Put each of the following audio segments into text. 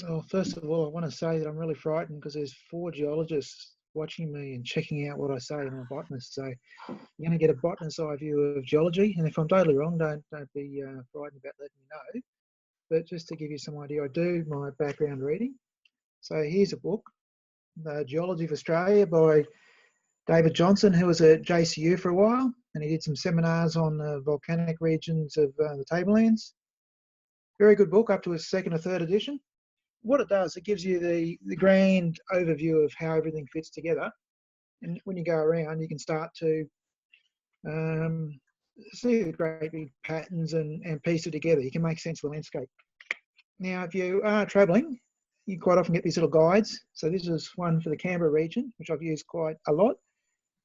Well, first of all, I want to say that I'm really frightened because there's 4 geologists watching me and checking out what I say. I'm a botanist, so you're going to get a botanist's eye view of geology. And if I'm totally wrong, don't be frightened about letting me know. But just to give you some idea, I do my background reading. So here's a book, The Geology of Australia by David Johnson, who was at JCU for a while, and he did some seminars on the volcanic regions of the tablelands. Very good book, up to its 2nd or 3rd edition. What it does, it gives you the grand overview of how everything fits together. And when you go around, you can start to see the great big patterns and piece it together. You can make sense of the landscape. Now, if you are travelling, you quite often get these little guides. So this is one for the Canberra region, which I've used quite a lot.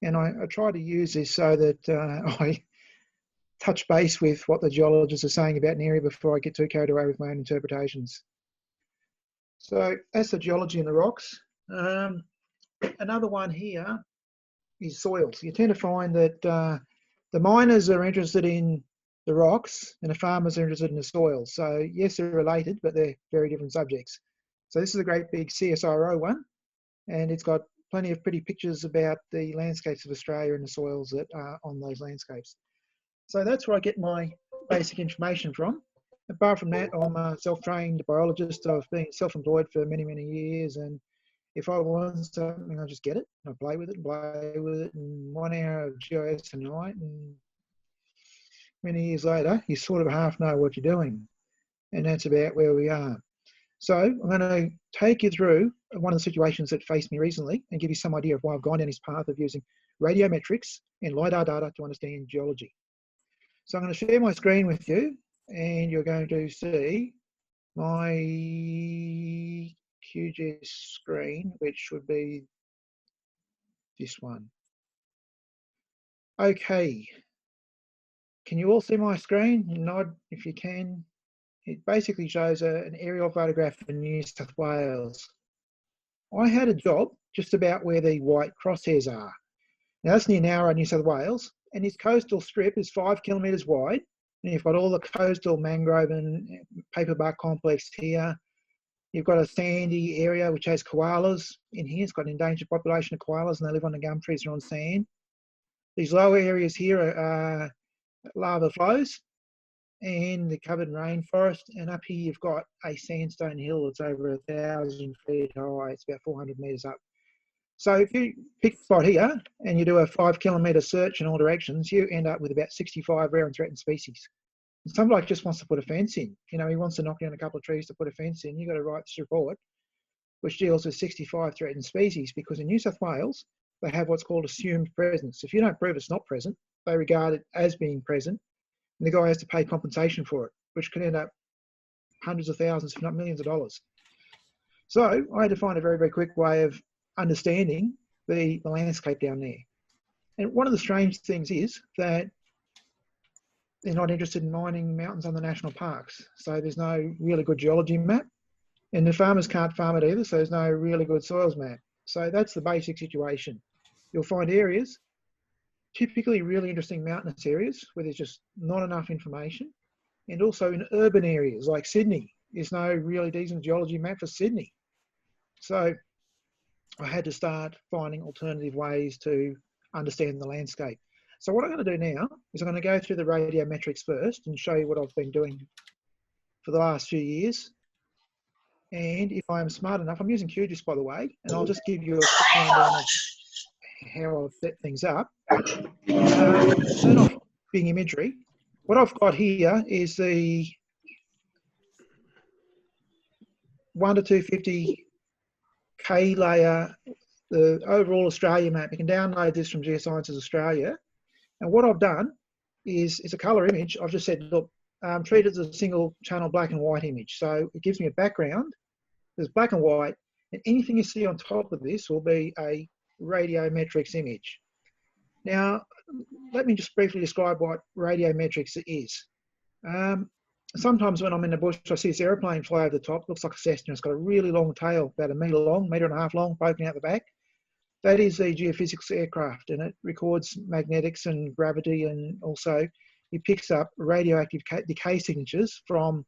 And I try to use this so that I touch base with what the geologists are saying about an area before I get too carried away with my own interpretations. So that's the geology in the rocks. Another one here is soils. You tend to find that the miners are interested in the rocks and the farmers are interested in the soil. So yes, they're related, but they're very different subjects. So this is a great big CSIRO one, and it's got plenty of pretty pictures about the landscapes of Australia and the soils that are on those landscapes. So that's where I get my basic information from. Apart from that, I'm a self-trained biologist. I've been self-employed for many, many years, and if I want something, I just get it. I play with it and play with it, and 1 hour of GIS a night, and many years later, you sort of half know what you're doing, and that's about where we are. So I'm going to take you through one of the situations that faced me recently and give you some idea of why I've gone down this path of using radiometrics and lidar data to understand geology. So I'm going to share my screen with you, and you're going to see my QGIS screen, which would be this one. Okay, can you all see my screen? Nod if you can. It basically shows an aerial photograph of New South Wales. I had a job just about where the white crosshairs are. Now that's near Nowra, New South Wales, and this coastal strip is 5 kilometres wide. And you've got all the coastal mangrove and paperbark complex here. You've got a sandy area which has koalas in here. It's got an endangered population of koalas, and they live on the gum trees and on sand. These lower areas here are lava flows and the covered rainforest. And up here you've got a sandstone hill that's over 1,000 feet high. It's about 400 metres up. So if you pick a spot here and you do a 5 kilometre search in all directions, you end up with about 65 rare and threatened species. And some bloke just wants to put a fence in. You know, he wants to knock down a couple of trees to put a fence in. You've got to write this report, which deals with 65 threatened species, because in New South Wales, they have what's called assumed presence. If you don't prove it's not present, they regard it as being present, and the guy has to pay compensation for it, which can end up hundreds of thousands, if not millions of dollars. So I had to find a very, very quick way of understanding the landscape down there. And one of the strange things is that they're not interested in mining mountains on the national parks. So there's no really good geology map, and the farmers can't farm it either. So there's no really good soils map. So that's the basic situation. You'll find areas, typically really interesting mountainous areas where there's just not enough information. And also in urban areas like Sydney, there's no really decent geology map for Sydney. So I had to start finding alternative ways to understand the landscape. So what I'm going to do now is I'm going to go through the radiometrics first and show you what I've been doing for the last few years. And if I'm smart enough, I'm using QGIS, by the way, and I'll just give you a quick rundown of how I've set things up. Turn off Bing imagery. What I've got here is the 1 to 250 K layer, the overall Australia map. You can download this from Geosciences Australia. And what I've done is it's a colour image. I've just said, look, treat it as a single channel black and white image. So it gives me a background. There's black and white, and anything you see on top of this will be a radiometrics image. Now, let me just briefly describe what radiometrics is. Sometimes when I'm in the bush, I see this aeroplane fly over the top. It looks like a Cessna. It's got a really long tail, about 1 metre long, 1.5 metre long, poking out the back. That is a geophysical aircraft, and it records magnetics and gravity, and also it picks up radioactive decay signatures from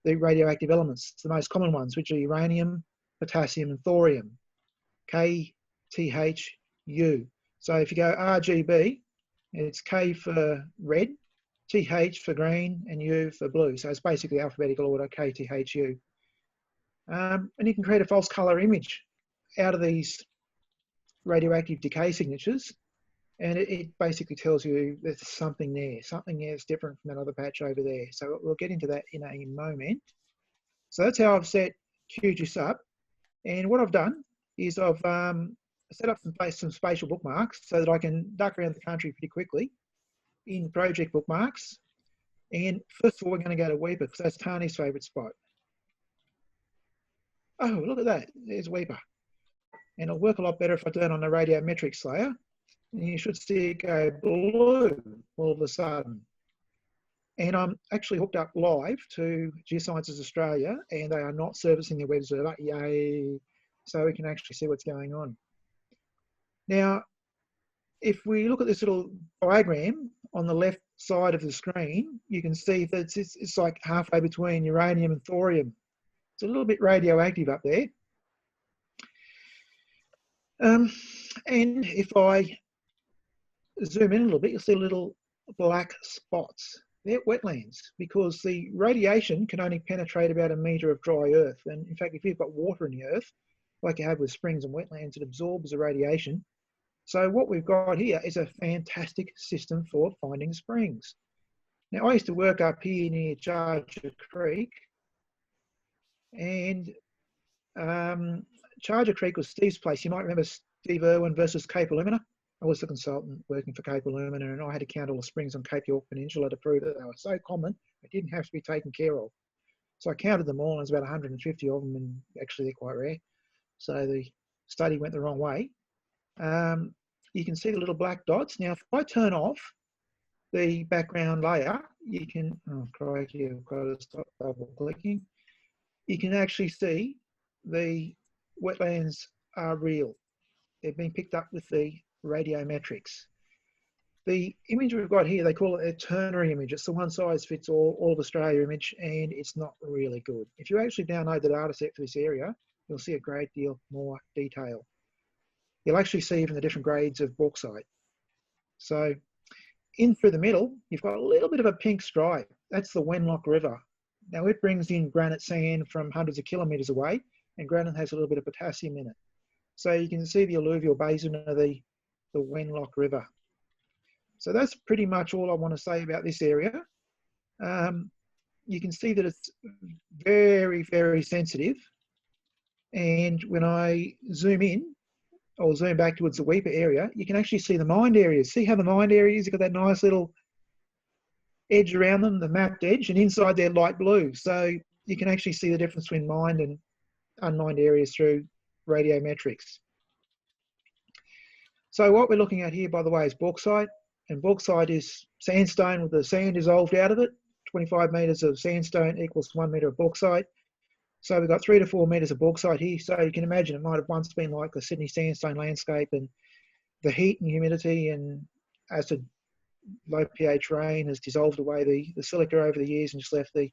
the radioactive elements, the most common ones, which are uranium, potassium, and thorium, K, T, H, U. So if you go RGB, it's K for red, TH for green, and U for blue. So it's basically alphabetical order, K, T, H, U. And you can create a false color image out of these radioactive decay signatures, and it basically tells you there's something there that's different from that other patch over there. So we'll get into that in a moment. So that's how I've set QGIS up. And what I've done is I've set up some spatial bookmarks so that I can duck around the country pretty quickly in project bookmarks. And first of all, we're going to go to Weeper because that's Tani's favourite spot. Oh, look at that. There's Weeper. And it'll work a lot better if I turn on the radiometrics layer. And you should see it go blue all of a sudden. And I'm actually hooked up live to Geosciences Australia, and they are not servicing their web server. Yay! So we can actually see what's going on. Now, if we look at this little diagram on the left side of the screen, you can see that it's like halfway between uranium and thorium. It's a little bit radioactive up there. And if I zoom in a little bit, you'll see little black spots. They're wetlands because the radiation can only penetrate about a metre of dry earth. And in fact, if you've got water in the earth, like you have with springs and wetlands, it absorbs the radiation. So what we've got here is a fantastic system for finding springs. Now, I used to work up here near Charger Creek, and Charger Creek was Steve's place. You might remember Steve Irwin versus Cape Alumina. I was the consultant working for Cape Alumina, and I had to count all the springs on Cape York Peninsula to prove that they were so common, they didn't have to be taken care of. So I counted them all, and there's about 150 of them, and actually they're quite rare. So the study went the wrong way. You can see the little black dots. Now, if I turn off the background layer, you can, oh crikey, I've got to stop double clicking. You can actually see the wetlands are real. They've been picked up with the radiometrics. The image we've got here, they call it a ternary image. It's the one size fits all of Australia image, and it's not really good. If you actually download the data set for this area, you'll see a great deal more detail. You'll actually see even the different grades of bauxite. So in through the middle, you've got a little bit of a pink stripe. That's the Wenlock River. Now it brings in granite sand from hundreds of kilometres away, and granite has a little bit of potassium in it. So you can see the alluvial basin of the Wenlock River. So that's pretty much all I want to say about this area. You can see that it's very, very sensitive. And when I zoom in, or zoom back towards the Weeper area, you can actually see the mined areas. See how the mined areas have got that nice little edge around them, the mapped edge, and inside they're light blue. So you can actually see the difference between mined and unmined areas through radiometrics. So what we're looking at here, by the way, is bauxite, and bauxite is sandstone with the sand dissolved out of it. 25 metres of sandstone equals 1 metre of bauxite. So we've got 3 to 4 metres of bauxite here. So you can imagine it might have once been like the Sydney sandstone landscape, and the heat and humidity and acid low pH rain has dissolved away the silica over the years and just left the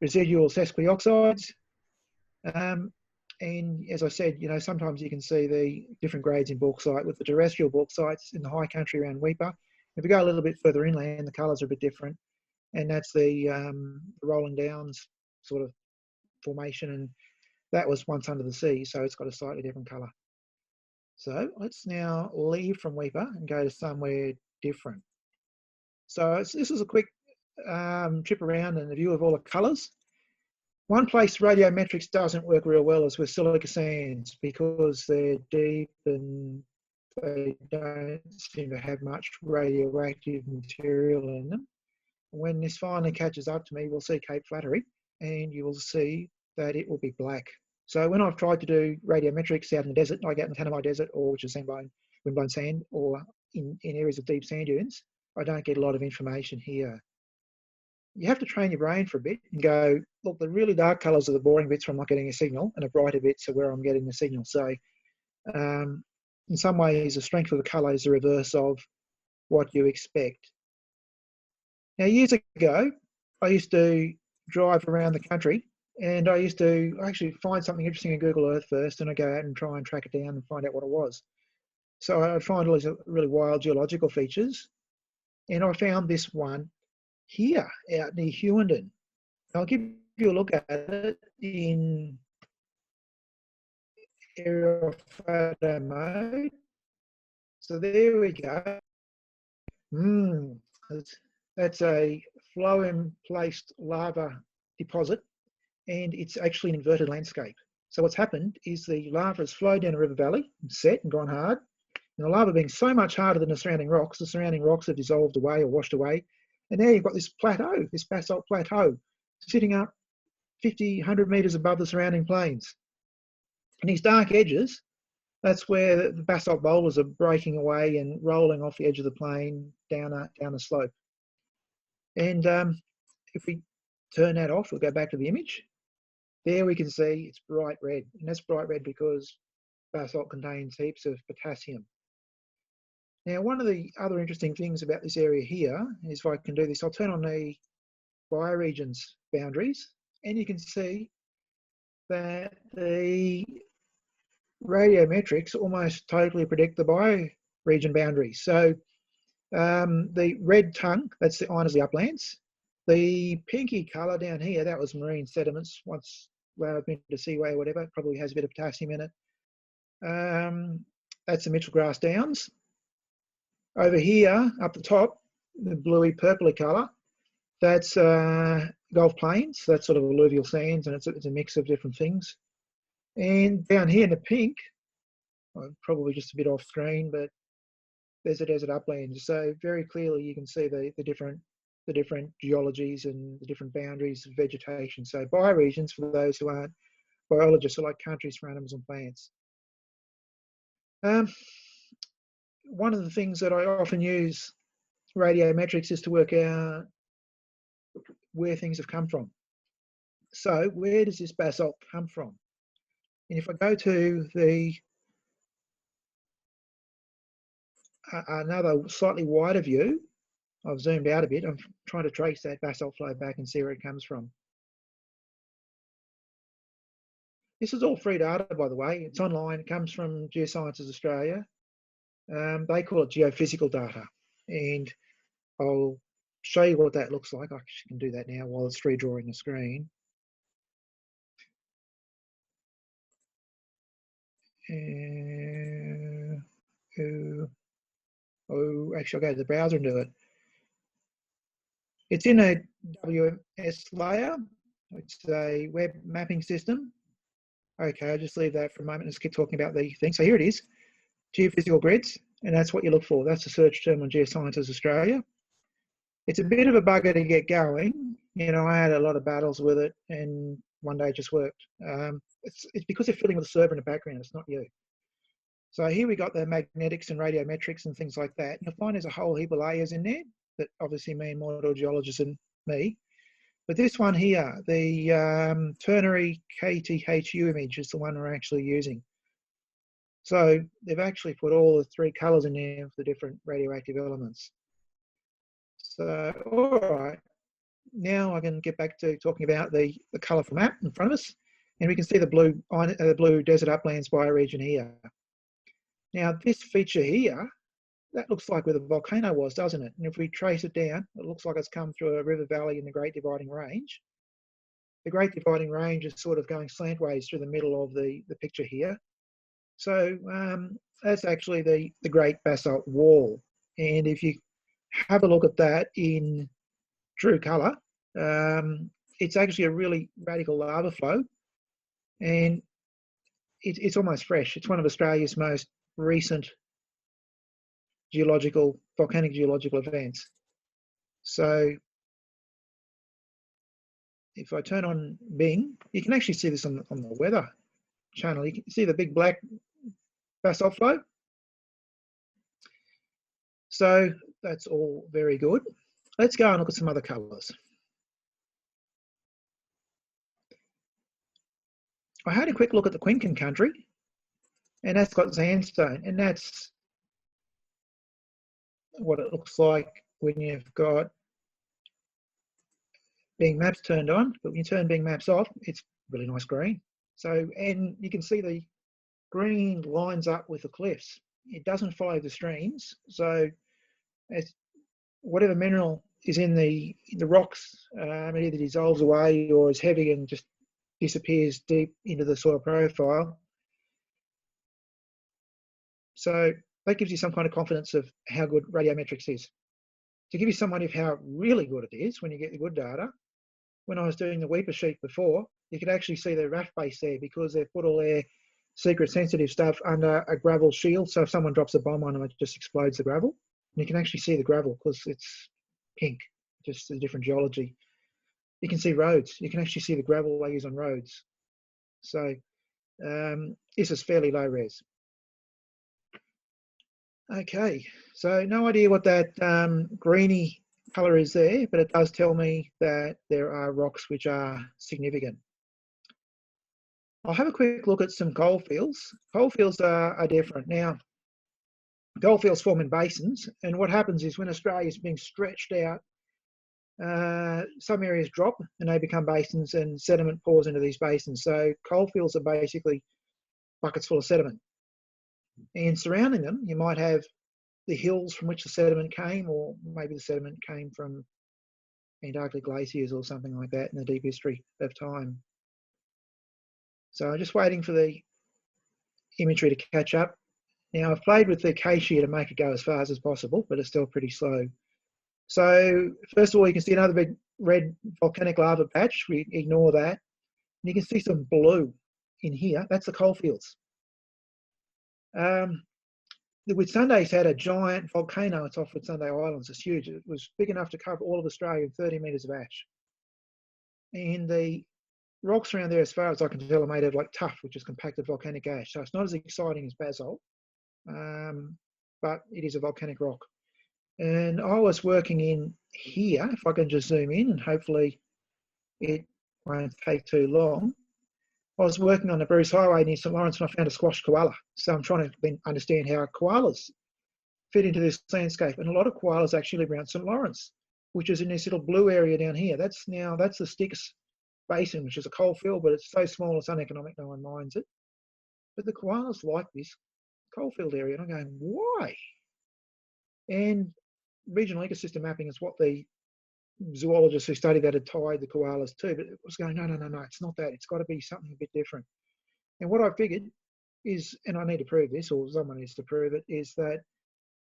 residual sesquioxides. And as I said, you know, sometimes you can see the different grades in bauxite with the terrestrial bauxites in the high country around Weeper. If we go a little bit further inland, the colours are a bit different. And that's the rolling downs sort of formation. And that was once under the sea, so it's got a slightly different colour. So let's now leave from Weeper and go to somewhere different. So this is a quick trip around and a view of all the colours. One place radiometrics doesn't work real well is with silica sands because they're deep and they don't seem to have much radioactive material in them. When this finally catches up to me, we'll see Cape Flattery and you will see that it will be black. So when I've tried to do radiometrics out in the desert, like out in the Tanami Desert, or which is windblown sand, or in areas of deep sand dunes, I don't get a lot of information here. You have to train your brain for a bit and go, look, the really dark colours are the boring bits where I'm not getting a signal, and the brighter bits are where I'm getting the signal. So in some ways, the strength of the colour is the reverse of what you expect. Now, years ago, I used to drive around the country, and I used to actually find something interesting in Google Earth first, and I go out and try and track it down and find out what it was. So I'd find all these really wild geological features, and I found this one here out near Hughenden. I'll give you a look at it in aerial photo mode. So there we go. That's a flow-in-placed lava deposit, and it's actually an inverted landscape. So what's happened is the lava has flowed down a river valley, and set and gone hard. And the lava being so much harder than the surrounding rocks have dissolved away or washed away. And now you've got this plateau, this basalt plateau, sitting up 50, 100 metres above the surrounding plains. And these dark edges, that's where the basalt boulders are breaking away and rolling off the edge of the plain down a slope. And if we turn that off, we'll go back to the image. There we can see it's bright red, and that's bright red because basalt contains heaps of potassium. Now, one of the other interesting things about this area here is, if I can do this, I'll turn on the bioregions boundaries, and you can see that the radiometrics almost totally predict the bioregion boundaries. So the red tongue, that's the Inersley uplands. The pinky colour down here, that was marine sediments, once allowed into seaway or whatever, probably has a bit of potassium in it. That's the Mitchell Grass Downs. Over here, up the top, the bluey purpley colour, that's Gulf Plains. That's sort of alluvial sands, and it's a mix of different things. And down here in the pink, probably just a bit off screen, but there's a desert uplands. So very clearly you can see the different geologies and the different boundaries of vegetation. So bioregions, for those who aren't biologists, are like countries for animals and plants. One of the things that I often use radiometrics is to work out where things have come from. So where does this basalt come from? And if I go to the another slightly wider view, I've zoomed out a bit, I'm trying to trace that basalt flow back and see where it comes from. This is all free data, by the way. It's online. It comes from Geosciences Australia. They call it geophysical data, and I'll show you what that looks like. I can do that now while it's redrawing the screen. Actually, I'll go to the browser and do it. It's in a WMS layer. It's a web mapping system. Okay, I'll just leave that for a moment and just keep talking about the thing. So here it is, geophysical grids, and that's what you look for. That's the search term on Geosciences Australia. It's a bit of a bugger to get going. You know, I had a lot of battles with it, and one day it just worked. It's because they're fiddling with the server in the background. It's not you. So here we got the magnetics and radiometrics and things like that. You'll find there's a whole heap of layers in there that obviously mean more to geologists than me. But this one here, the ternary KTHU image, is the one we're actually using. So they've actually put all the three colours in there of the different radioactive elements. So, all right, now I can get back to talking about the colourful map in front of us, and we can see the blue desert uplands bioregion here. Now this feature here, that looks like where the volcano was, doesn't it? And if we trace it down, it looks like it's come through a river valley in the Great Dividing Range. The Great Dividing Range is sort of going slantways through the middle of the picture here. So that's actually the Great Basalt Wall. And if you have a look at that in true colour, it's actually a really radical lava flow, and it's almost fresh. It's one of Australia's most recent volcanic geological events. So if I turn on Bing, you can actually see this on the weather channel. You can see the big black basalt flow. So that's all very good. Let's go and look at some other colours. I had a quick look at the Quincan country, and that's got sandstone, and that's what it looks like when you've got Bing Maps turned on, but when you turn Bing Maps off, it's really nice green. So, and you can see the green lines up with the cliffs. It doesn't follow the streams. So it's whatever mineral is in the rocks, it either dissolves away or is heavy and just disappears deep into the soil profile. So that gives you some kind of confidence of how good radiometrics is. To give you some idea of how really good it is when you get the good data, when I was doing the Weeper sheet before, you could actually see the RAF base there because they've put all their secret sensitive stuff under a gravel shield. So if someone drops a bomb on them, it just explodes the gravel. And you can actually see the gravel because it's pink, just a different geology. You can see roads. You can actually see the gravel they use on roads. So this is fairly low res. Okay, so no idea what that greeny colour is there, but it does tell me that there are rocks which are significant. I'll have a quick look at some coalfields. Coalfields are different. Now, coalfields form in basins, and what happens is when Australia is being stretched out, some areas drop and they become basins and sediment pours into these basins. So coalfields are basically buckets full of sediment. And surrounding them, you might have the hills from which the sediment came, or maybe the sediment came from Antarctic glaciers or something like that in the deep history of time. So I'm just waiting for the imagery to catch up. Now I've played with the K-shear to make it go as fast as possible, but it's still pretty slow. So first of all, you can see another big red volcanic lava patch. We ignore that. And you can see some blue in here. That's the coalfields. The Whitsundays had a giant volcano. It's off Whitsunday Islands. It's huge. It was big enough to cover all of Australia in 30 metres of ash. And the rocks around there, as far as I can tell, are made of like tuff, which is compacted volcanic ash. So it's not as exciting as basalt, but it is a volcanic rock. And I was working in here, if I can just zoom in, and hopefully it won't take too long. I was working on the Bruce Highway near St Lawrence and I found a squash koala. So I'm trying to understand how koalas fit into this landscape. And a lot of koalas actually live around St Lawrence, which is in this little blue area down here. That's the Styx Basin, which is a coal field, but it's so small it's uneconomic, no one minds it. But the koalas like this coalfield area. And I'm going, why? And regional ecosystem mapping is what the zoologists who studied that had tied the koalas to, but it was going, no, it's not that. It's got to be something a bit different. And what I figured is, and I need to prove this, or someone needs to prove it, is that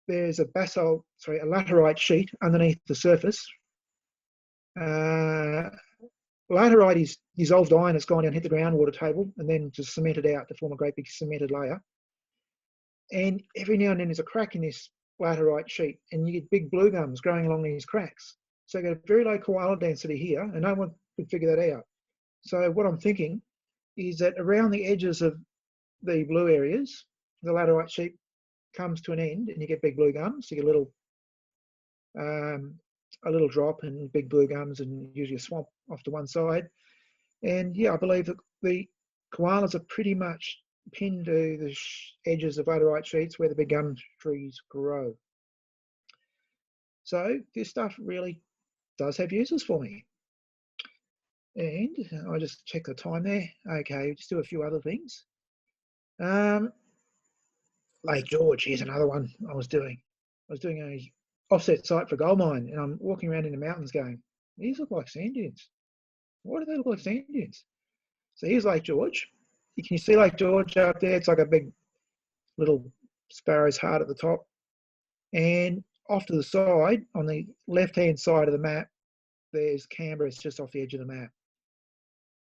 there's a laterite sheet underneath the surface. Laterite is dissolved iron that's gone down, hit the groundwater table, and then just cemented out to form a great big cemented layer. And every now and then there's a crack in this laterite sheet, and you get big blue gums growing along these cracks. So you get a very low koala density here, and no one could figure that out. So what I'm thinking is that around the edges of the blue areas, the laterite sheet comes to an end, and you get big blue gums. You get a little drop and big blue gums, and usually a swamp off to one side. And yeah, I believe that the koalas are pretty much pinned to the edges of laterite sheets where the big gum trees grow. So this stuff really does have uses for me. And I just check the time there. Okay, just do a few other things. Lake George, here's another one I was doing. I was doing a offset site for gold mine, and I'm walking around in the mountains going, these look like sand dunes. Why do they look like sand dunes? So here's Lake George. Can you see Lake George up there? It's like a big little sparrow's heart at the top. And off to the side, on the left-hand side of the map, there's Canberra. It's just off the edge of the map.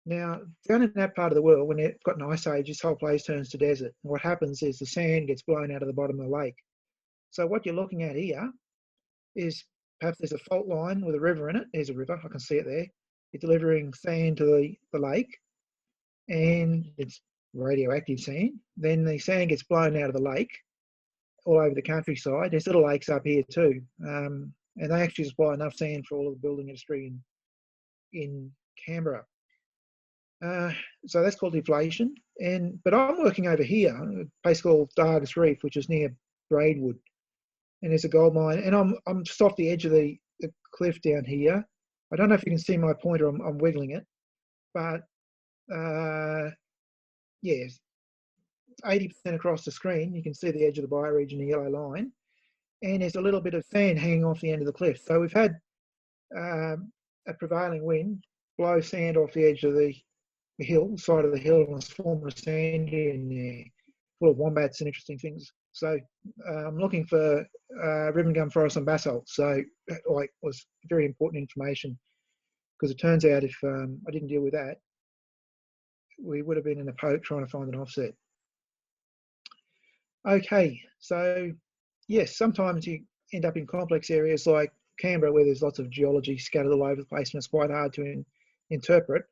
Now, down in that part of the world, when they've got an ice age, this whole place turns to desert. And what happens is the sand gets blown out of the bottom of the lake. So what you're looking at here is perhaps there's a fault line with a river in it. There's a river, I can see it there. It's delivering sand to the lake, and it's radioactive sand. Then the sand gets blown out of the lake all over the countryside. There's little lakes up here too. And they actually supply enough sand for all of the building industry in Canberra. So that's called deflation. But I'm working over here, a place called Dargis Reef, which is near Braidwood. And there's a gold mine. And I'm just off the edge of the cliff down here. I don't know if you can see my pointer, I'm wiggling it, but yes, 80% across the screen, you can see the edge of the bioregion, the yellow line, and there's a little bit of sand hanging off the end of the cliff. So we've had a prevailing wind blow sand off the edge of the hill, side of the hill, and a swarm of sand in there, full of wombats and interesting things. So I'm looking for ribbon gum forest and basalt. So like was very important information, because it turns out if I didn't deal with that, we would have been in a poke trying to find an offset. Okay, so yes, sometimes you end up in complex areas like Canberra where there's lots of geology scattered all over the place and it's quite hard to interpret.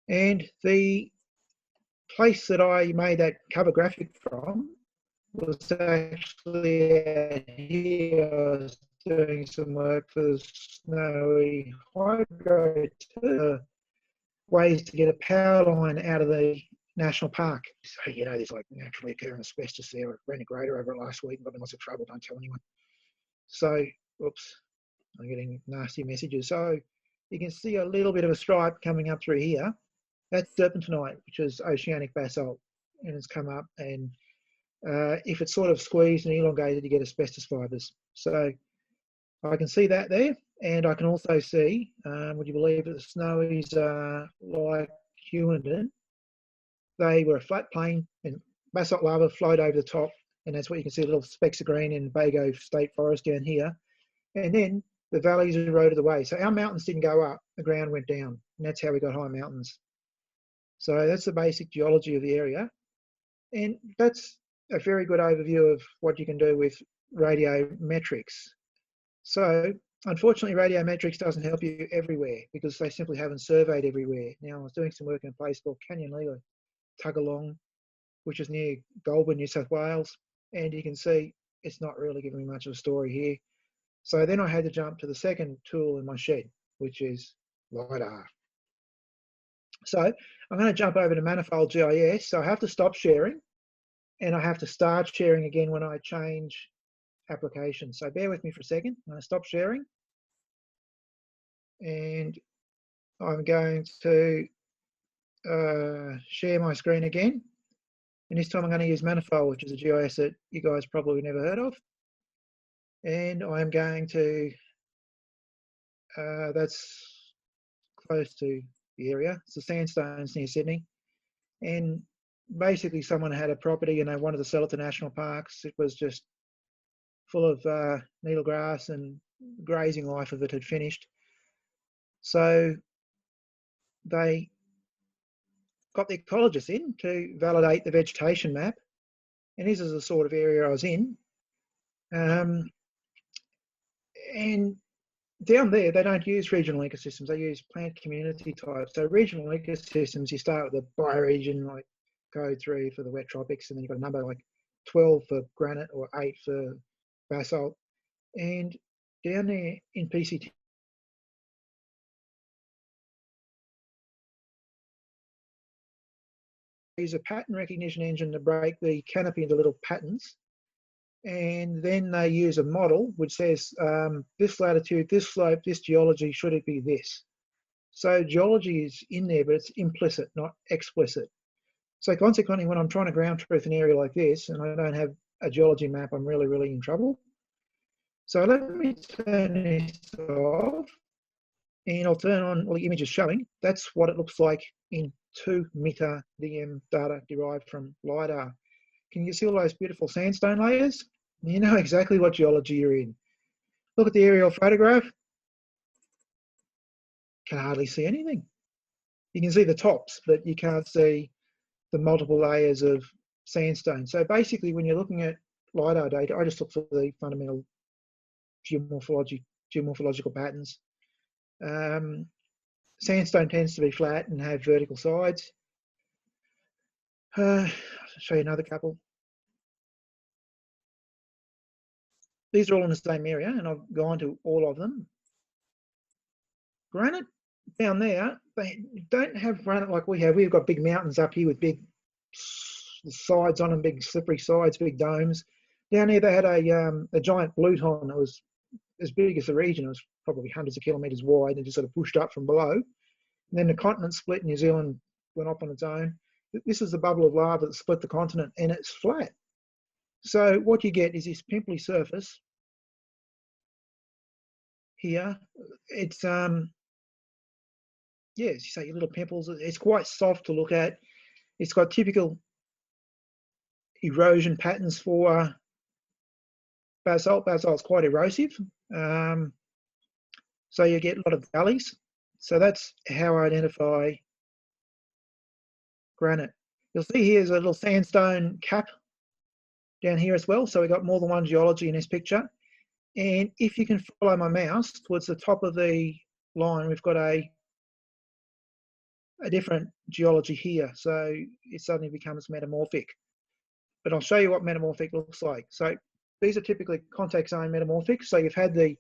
And the place that I made that cover graphic from was actually here. I was doing some work for the Snowy Hydro, ways to get a power line out of the national park. So, you know, there's like naturally occurring asbestos there. I ran a grader over it last week and got in lots of trouble. Don't tell anyone. So, oops, I'm getting nasty messages. So you can see a little bit of a stripe coming up through here. That's serpentinite, which is oceanic basalt, and it's come up. And if it's sort of squeezed and elongated, you get asbestos fibres. So I can see that there, and I can also see, would you believe that the Snowies are like Hughenden? They were a flat plain, and basalt lava flowed over the top, and that's what you can see, little specks of green in Bago State Forest down here. And then the valleys eroded away. So our mountains didn't go up, the ground went down, and that's how we got high mountains. So that's the basic geology of the area. And that's a very good overview of what you can do with radiometrics. So unfortunately, radiometrics doesn't help you everywhere because they simply haven't surveyed everywhere. Now, I was doing some work in a place called Canyon Leela, Tuggalong, which is near Goulburn, New South Wales. And you can see it's not really giving me much of a story here. So then I had to jump to the second tool in my shed, which is lidar. So I'm going to jump over to Manifold GIS. So I have to stop sharing and I have to start sharing again when I change application. So bear with me for a second. I'm going to stop sharing and I'm going to share my screen again. And this time I'm going to use Manifold, which is a GIS that you guys probably never heard of. And I'm going to, that's close to the area. It's the Sandstones near Sydney. And basically someone had a property and they wanted to sell it to national parks. It was just full of needle grass and grazing life of it had finished. So they got the ecologists in to validate the vegetation map. And this is the sort of area I was in. And down there, they don't use regional ecosystems. They use plant community types. So regional ecosystems, you start with a bioregion like code 3 for the wet tropics, and then you've got a number like 12 for granite or 8 for basalt. And down there in PCT, use a pattern recognition engine to break the canopy into little patterns. And then they use a model which says this latitude, this slope, this geology, should it be this? So geology is in there, but it's implicit, not explicit. So consequently, when I'm trying to ground truth an area like this and I don't have a geology map, I'm really, really in trouble. So let me turn this off and I'll turn on all the images showing. That's what it looks like in 2 meter DM data derived from lidar. Can you see all those beautiful sandstone layers? You know exactly what geology you're in. Look at the aerial photograph. Can hardly see anything. You can see the tops, but you can't see the multiple layers of sandstone. So basically, when you're looking at lidar data, I just look for the fundamental geomorphological patterns. Sandstone tends to be flat and have vertical sides. I'll show you another couple. These are all in the same area, and I've gone to all of them. Granite down there, they don't have granite like we have. We've got big mountains up here with big sides on them, big slippery sides, big domes. Down here they had a giant blueton that was as big as the region. It was probably hundreds of kilometres wide and just sort of pushed up from below. And then the continent split, New Zealand went up on its own. This is the bubble of lava that split the continent, and it's flat. So what you get is this pimply surface here. It's yeah, as you say, your little pimples. It's quite soft to look at. It's got typical erosion patterns for basalt. Basalt's quite erosive, so you get a lot of gullies. So that's how I identify granite. You'll see here's a little sandstone cap down here as well. So we've got more than one geology in this picture. And if you can follow my mouse towards the top of the line, we've got a different geology here. So it suddenly becomes metamorphic. But I'll show you what metamorphic looks like. So these are typically contact zone metamorphic. So you've had the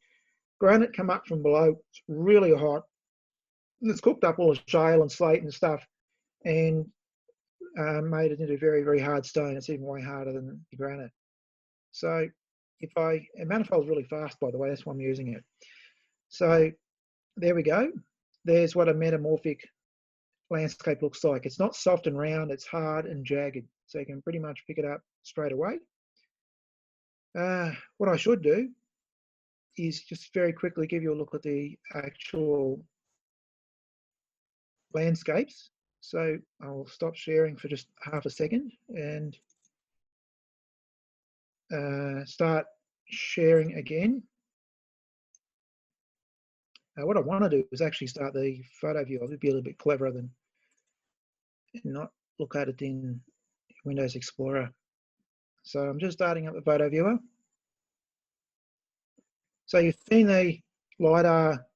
granite come up from below. It's really hot. And it's cooked up all the shale and slate and stuff and made it into very, very hard stone. It's even way harder than the granite. So if and Manifold's really fast, by the way, that's why I'm using it. So there we go. There's what a metamorphic landscape looks like. It's not soft and round, it's hard and jagged. So you can pretty much pick it up straight away. What I should do is just very quickly give you a look at the actual landscapes. So I'll stop sharing for just half a second and start sharing again. What I want to do is actually start the photo view. I'll be a little bit cleverer than not look at it in Windows Explorer. So I'm just starting up the photo viewer. So you've seen the lidar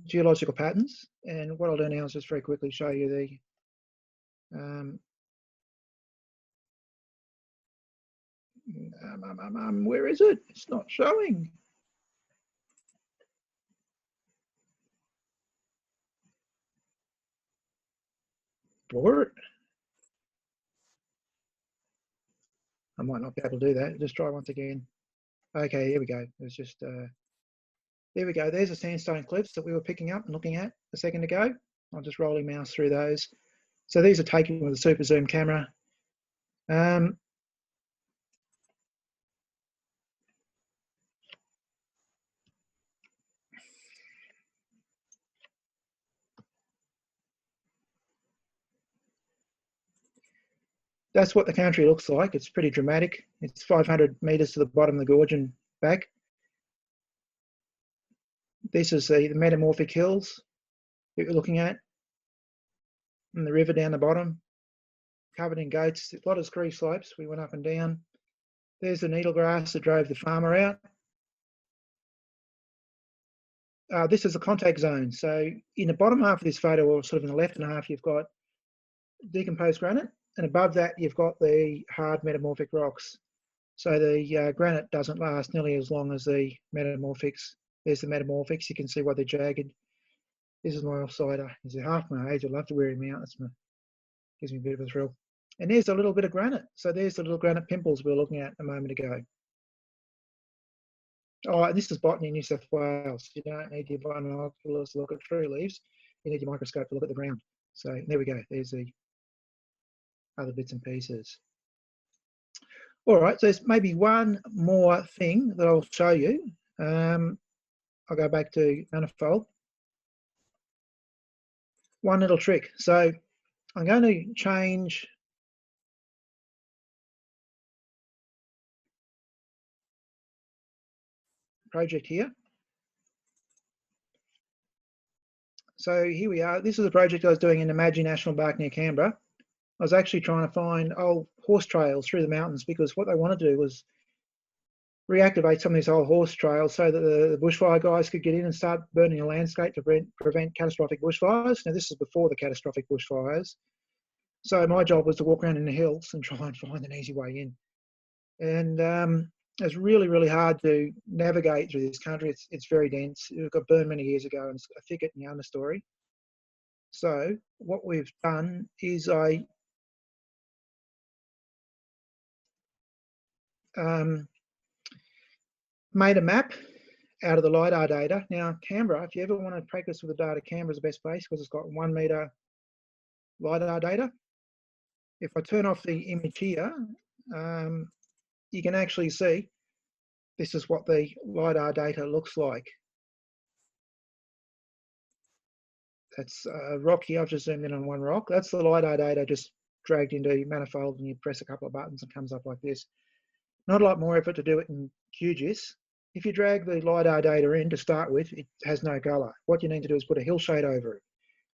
geological patterns, and what I'll do now is just very quickly show you the where is it? It's not showing. Blur it. I might not be able to do that. Just try once again. Okay, here we go. It was just there we go. There's the Sandstone Clips that we were picking up and looking at a second ago. I'll just roll your mouse through those. So these are taken with a super zoom camera. That's what the country looks like. It's pretty dramatic. It's 500 metres to the bottom of the gorge and back. This is the Metamorphic hills that you're looking at, and the river down the bottom, covered in goats. A lot of scree slopes. We went up and down. There's the needle grass that drove the farmer out. This is a contact zone. So in the bottom half of this photo, or sort of in the left half, you've got decomposed granite, and above that you've got the hard metamorphic rocks. So the granite doesn't last nearly as long as the metamorphics. There's the metamorphics. You can see why they're jagged. This is my offsider. He's half my age. I'd love to wear him out. Gives me a bit of a thrill. And there's a little bit of granite. So there's the little granite pimples we were looking at a moment ago. Oh, this is botany in New South Wales. You don't need your binoculars to look at tree leaves. You need your microscope to look at the ground. So there we go. There's the other bits and pieces. All right, so there's maybe one more thing that I'll show you. I'll go back to Manifold. One little trick. So I'm going to change project here. So here we are. This is a project I was doing in the Madgy National Park near Canberra. I was actually trying to find old horse trails through the mountains, because what they want to do was reactivate some of these old horse trails so that the bushfire guys could get in and start burning the landscape to prevent catastrophic bushfires. Now, this is before the catastrophic bushfires. So my job was to walk around in the hills and try and find an easy way in. And it's really, really hard to navigate through this country. It's very dense. It got burned many years ago, and it's a thicket in the understory. So what we've done is I made a map out of the lidar data. Now, Canberra, if you ever want to practice with the data, Canberra is the best place because it's got 1 metre lidar data. If I turn off the image here, you can actually see this is what the lidar data looks like. That's a rock here. I've just zoomed in on one rock. That's the lidar data just dragged into Manifold, and you press a couple of buttons and it comes up like this. Not a lot more effort to do it in QGIS. If you drag the lidar data in to start with, it has no colour. What you need to do is put a hillshade over it.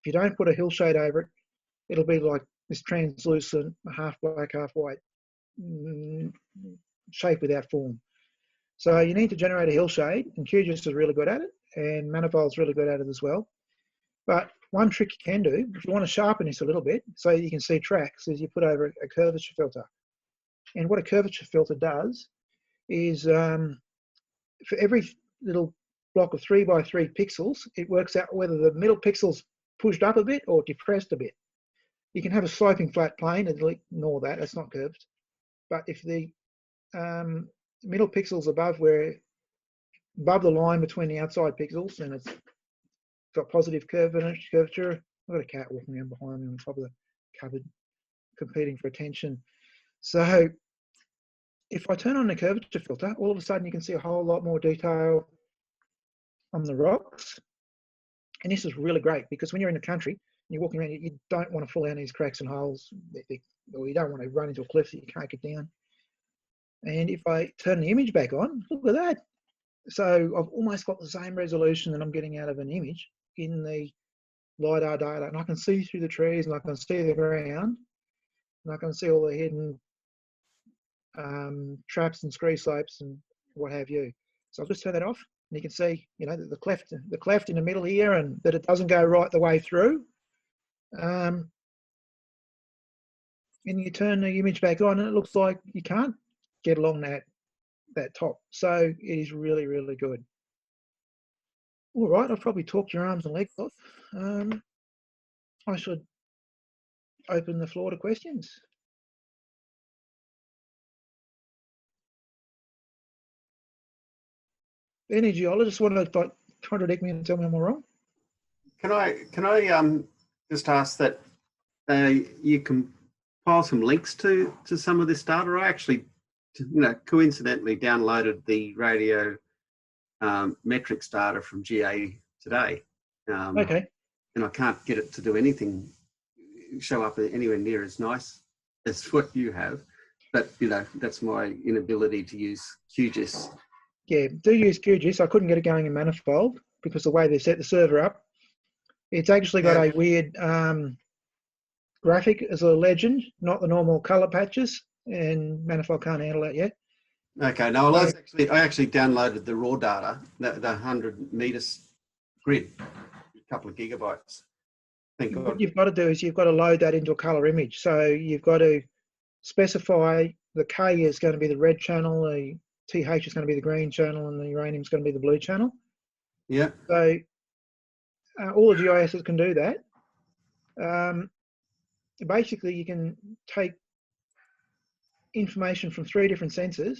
If you don't put a hillshade over it, it'll be like this translucent, half black, half white shape without form. So you need to generate a hillshade, and QGIS is really good at it, and Manifold's really good at it as well. But one trick you can do, if you want to sharpen this a little bit so you can see tracks, is you put over a curvature filter. And what a curvature filter does is for every little block of 3 by 3 pixels, it works out whether the middle pixel's pushed up a bit or depressed a bit. You can have a sloping flat plane and ignore that, it's not curved. But if the middle pixel's above the line between the outside pixels, and it's got positive curvature. I've got a cat walking around behind me on top of the cupboard, competing for attention. So if I turn on the curvature filter, all of a sudden you can see a whole lot more detail on the rocks. And this is really great because when you're in the country and you're walking around, you don't want to fall down these cracks and holes, or you don't want to run into a cliff that you can't get down. And if I turn the image back on, look at that. So I've almost got the same resolution that I'm getting out of an image in the lidar data, and I can see through the trees, and I can see the ground, and I can see all the hidden traps and scree slopes and what have you. So I'll just turn that off, and you can see, you know, the cleft in the middle here, and that it doesn't go right the way through. And you turn the image back on, and it looks like you can't get along that top. So it is really, really good. All right, I've probably talked your arms and legs off. I should open the floor to questions. Any geologists want to contradict me and tell me I'm all wrong? Can I just ask that you compile some links to some of this data? I actually, coincidentally downloaded the radiometrics data from GA today. Okay. And I can't get it to do anything, show up anywhere near as nice as what you have. But, that's my inability to use QGIS. Yeah, do use QGIS. I couldn't get it going in Manifold because the way they set the server up, it's actually got a weird graphic as a legend, not the normal color patches, and Manifold can't handle that yet. Okay, no, well, I actually downloaded the raw data, the 100 meters grid, a couple of gigabytes. Thank God. What you've got to do is you've got to load that into a color image. So you've got to specify the K is going to be the red channel, the TH is going to be the green channel, and the uranium is going to be the blue channel. Yeah. So all the GISs can do that. Basically, you can take information from 3 different sensors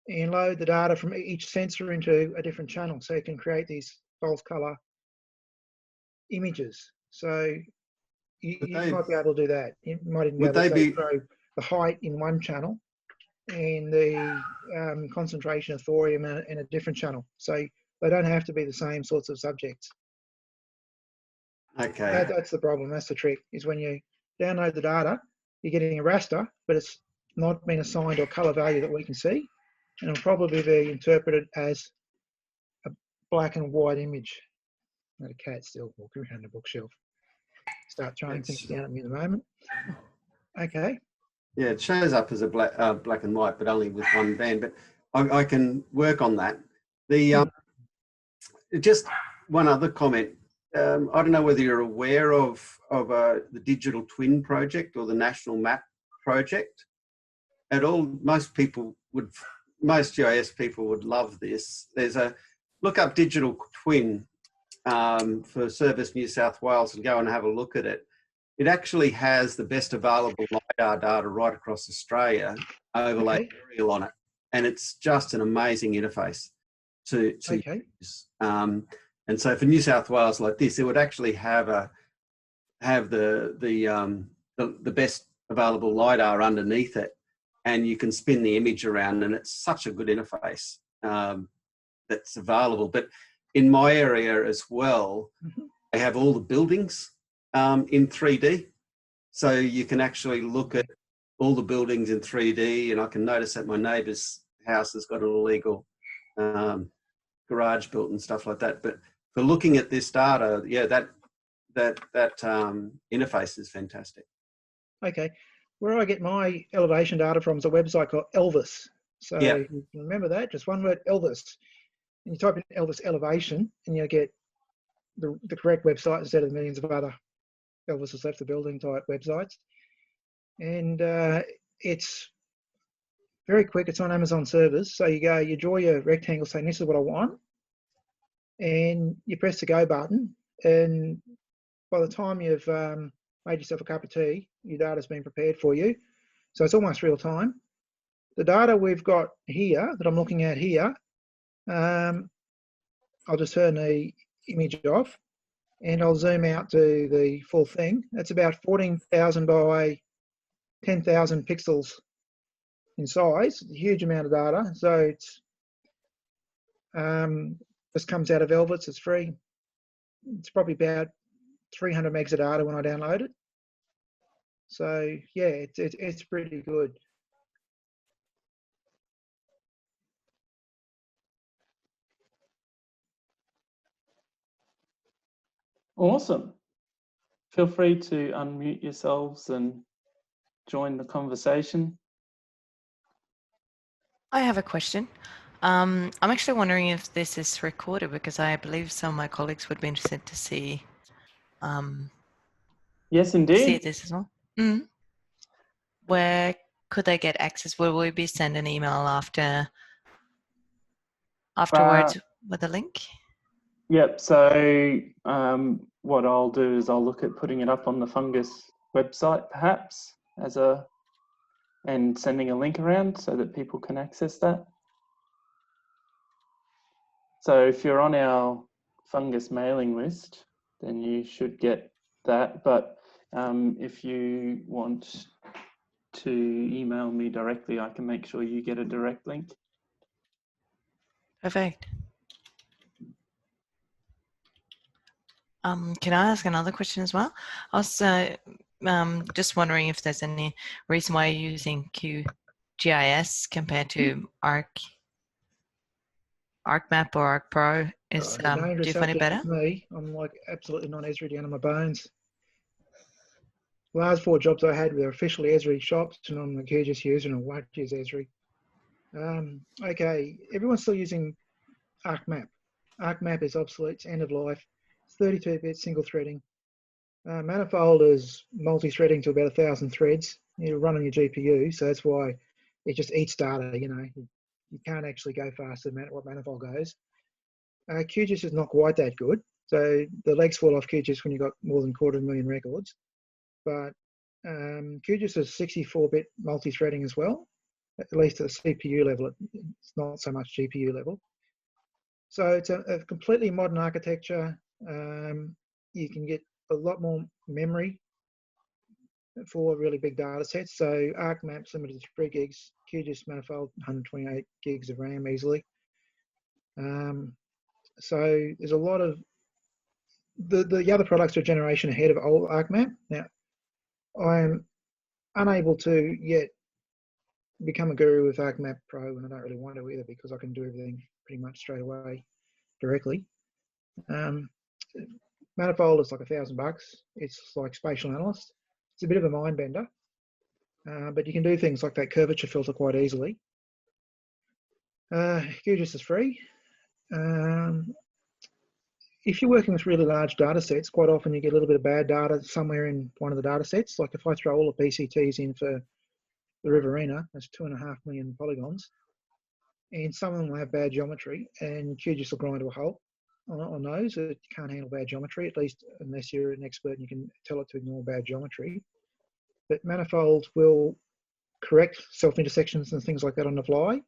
and load the data from each sensor into a different channel, so you can create these false color images. So you might be able to do that. You might even be able to throw the height in one channel and the concentration of thorium in a different channel. So they don't have to be the same sorts of subjects. Okay. That's the problem. That's the trick, is when you download the data, you're getting a raster, but it's not been assigned a color value that we can see. And it'll probably be interpreted as a black and white image. Got a cat still walking around the bookshelf. Start throwing things down at me in a moment. Okay. Yeah, it shows up as a black and white, but only with one band. But I can work on that. Just one other comment. I don't know whether you're aware of the Digital Twin project or the National Map project at all. Most GIS people would love this. There's a look up Digital Twin for Service New South Wales and go and have a look at it. It actually has the best available lidar data right across Australia, overlaid aerial on it, and it's just an amazing interface. to Okay. use. And so for New South Wales like this, it would actually have the best available lidar underneath it, and you can spin the image around, and it's such a good interface that's available. But in my area as well, they have all the buildings in 3D, so you can actually look at all the buildings in 3D, and I can notice that my neighbour's house has got an illegal garage built and stuff like that. But for looking at this data, yeah, that interface is fantastic. Okay. Where I get my elevation data from is a website called Elvis. So yeah. you can remember that, just one word, Elvis. And you type in Elvis elevation and you'll get the correct website instead of millions of other Elvis has left the building type websites. And it's very quick. It's on Amazon servers. So you draw your rectangle saying this is what I want. And you press the go button. And by the time you've made yourself a cup of tea, your data's been prepared for you. So it's almost real time. The data we've got here, that I'm looking at here, I'll just turn the image off and I'll zoom out to the full thing. That's about 14,000 by 10,000 pixels in size, a huge amount of data. So it's this comes out of Elvis, it's free. It's probably about 300 megs of data when I download it. So yeah, it's pretty good. Awesome. Feel free to unmute yourselves and join the conversation. I have a question. I'm actually wondering if this is recorded because I believe some of my colleagues would be interested to see. Yes, indeed. See this as well. Where could they get access? Will we be sent an email afterwards with a link? Yep. So what I'll do is I'll look at putting it up on the Fungus website, perhaps, and sending a link around so that people can access that. So if you're on our Fungus mailing list, then you should get that. But if you want to email me directly, I can make sure you get a direct link. Perfect. Can I ask another question as well? I was just wondering if there's any reason why you're using QGIS compared to ArcMap or ArcPro. Do you find it better? Me, I'm like absolutely non-Esri down on my bones. The last 4 jobs I had were officially Esri shops, and I'm a QGIS user and I won't use Esri. Okay, everyone's still using ArcMap. ArcMap is obsolete, it's end of life. It's 32-bit single threading. Manifold is multi-threading to about 1,000 threads. You run on your GPU, so that's why it just eats data. You know, you can't actually go faster than what Manifold goes. QGIS is not quite that good, so the legs fall off QGIS when you've got more than 250,000 records. But QGIS is 64-bit multi-threading as well, at least at the CPU level. It's not so much GPU level. So it's a completely modern architecture. You can get a lot more memory for really big data sets. So ArcMap's limited to 3 gigs, QGIS Manifold 128 gigs of RAM easily. So there's a lot of the other products are a generation ahead of old ArcMap. Now, I'm unable to yet become a guru with ArcMap Pro, and I don't really want to either because I can do everything pretty much straight away directly. Manifold is like $1,000. It's like Spatial Analyst. It's a bit of a mind bender, but you can do things like that curvature filter quite easily. QGIS is free. If you're working with really large data sets, quite often you get a little bit of bad data somewhere in one of the data sets. Like if I throw all the PCTs in for the Riverina, that's 2.5 million polygons, and some of them will have bad geometry, and QGIS will grind to a halt on those. It can't handle bad geometry, at least unless you're an expert and you can tell it to ignore bad geometry. But Manifold will correct self-intersections and things like that on the fly.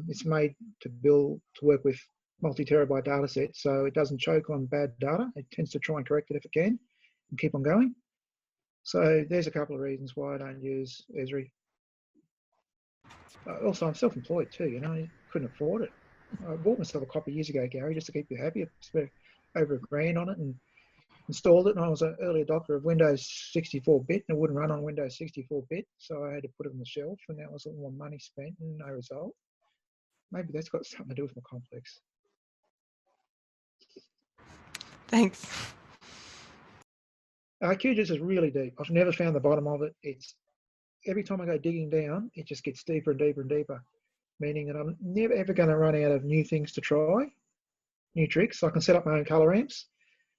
It's made to work with multi-terabyte data sets, so it doesn't choke on bad data. It tends to try and correct it if it can and keep on going. So there's a couple of reasons why I don't use Esri. Also, I'm self-employed too, you know, I couldn't afford it. I bought myself a copy years ago, Gary, just to keep you happy. I spent over $1,000 on it and installed it, and I was an early adopter of Windows 64-bit, and it wouldn't run on Windows 64-bit, so I had to put it on the shelf, and that was a lot more money spent and no result. Maybe that's got something to do with my complex. Thanks. QGIS is really deep. I've never found the bottom of it. It's every time I go digging down, it just gets deeper and deeper and deeper, meaning that I'm never ever going to run out of new things to try, new tricks. I can set up my own color ramps.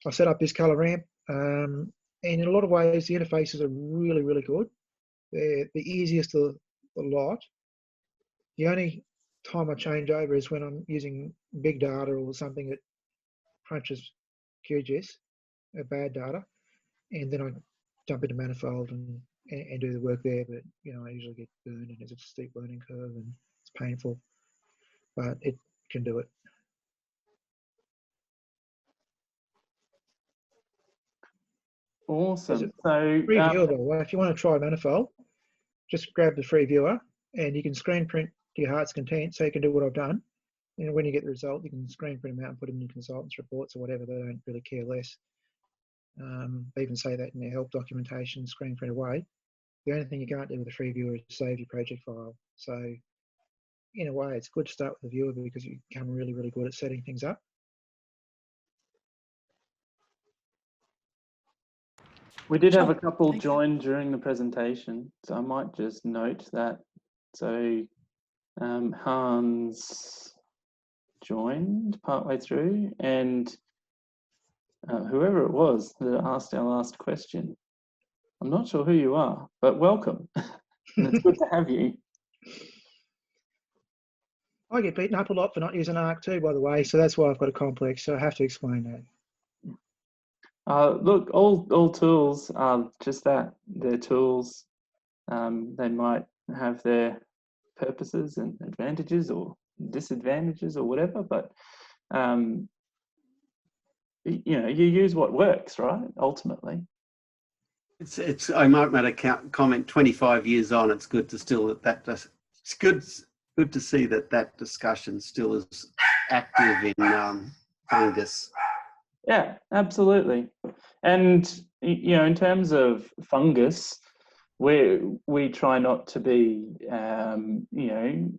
I set up this color ramp, and in a lot of ways, the interfaces are really, really good. They're the easiest of the lot. The only time I change over is when I'm using big data or something that crunches QGIS, bad data, and then I jump into Manifold and do the work there. But you know, I usually get burned, and there's a steep learning curve, and it's painful, but it can do it. Awesome. So free viewer, by the way, if you want to try Manifold, just grab the free viewer, and you can screen print to your heart's content, so you can do what I've done. You know, when you get the result, you can screen print them out and put them in your consultants' reports or whatever. They don't really care less. They even say that in their help documentation, screen print away. The only thing you can't do with a free viewer is save your project file. So in a way, it's good to start with the viewer because you become really, really good at setting things up. we did have a couple join during the presentation, so I might just note that. So Hans joined partway through, and whoever it was that asked our last question, I'm not sure who you are, but welcome. And it's good to have you. I get beaten up a lot for not using Arc too, by the way, so that's why I've got a complex, so I have to explain that. Look, all tools are just that. They're tools. They might have their purposes and advantages or disadvantages or whatever, but you know, you use what works, right? Ultimately. It's. I might make a comment. 25 years on, it's good to still it's good to see that discussion still is active in fungus. Yeah, absolutely. And you know, in terms of fungus, we try not to be you know,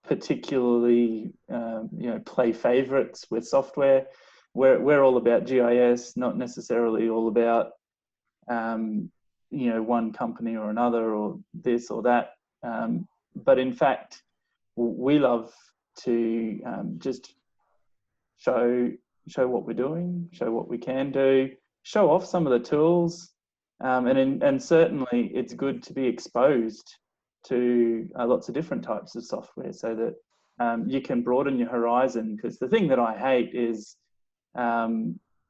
particularly you know, play favorites with software. We're all about GIS, not necessarily all about you know, one company or another or this or that. But in fact, we love to just show what we're doing, show what we can do, show off some of the tools, and certainly it's good to be exposed to lots of different types of software so that you can broaden your horizon. Because the thing that I hate is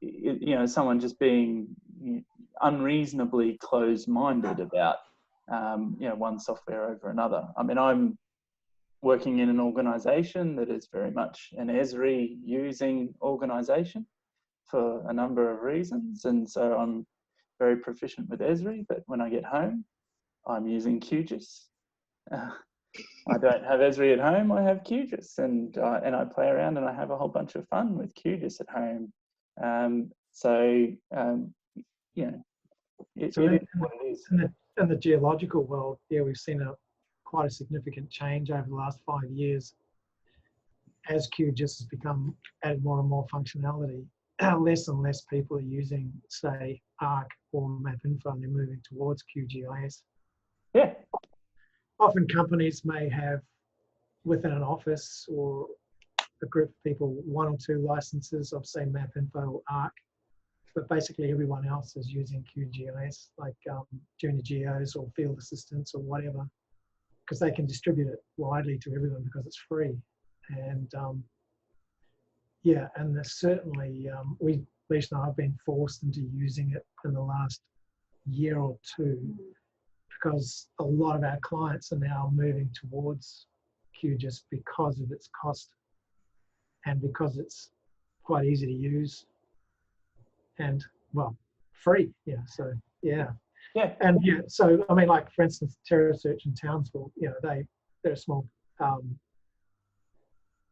you know, someone just being unreasonably closed-minded about you know, one software over another. I mean, I'm working in an organization that is very much an Esri using organization for a number of reasons. And so I'm very proficient with Esri, but when I get home, I'm using QGIS. I don't have Esri at home, I have QGIS, and I play around and I have a whole bunch of fun with QGIS at home. You know, it is what it is. In the geological world, yeah, we've seen quite a significant change over the last 5 years as QGIS has added more and more functionality. Less and less people are using, say, Arc or MapInfo, and they're moving towards QGIS. Yeah. Often companies may have within an office or a group of people 1 or 2 licenses of, say, MapInfo or Arc, but basically everyone else is using QGIS, like junior geos or field assistants or whatever, because they can distribute it widely to everyone because it's free. And yeah, and there's certainly, Lisa and I have been forced into using it in the last year or 2 because a lot of our clients are now moving towards QGIS because of its cost and because it's quite easy to use and, well, free. Yeah, so yeah. Yeah. And yeah, so I mean, like for instance, TerraSearch in Townsville, you know, they're a small, I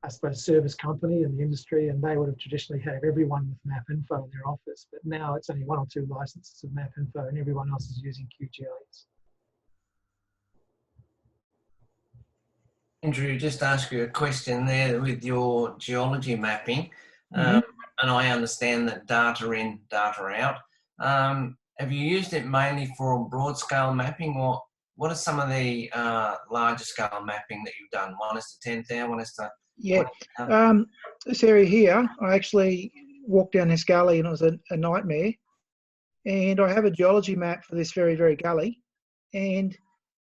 suppose, service company in the industry, and they would have traditionally had everyone with map info in their office, but now it's only 1 or 2 licenses of map info, and everyone else is using QGIS. Andrew, just ask you a question there with your geology mapping, Mm-hmm. and I understand that data in, data out. Have you used it mainly for broad scale mapping, or what are some of the larger scale mapping that you've done? 1:10,000, 1:20,000? Yeah, this area here, I actually walked down this gully and it was a nightmare. And I have a geology map for this very, very gully. And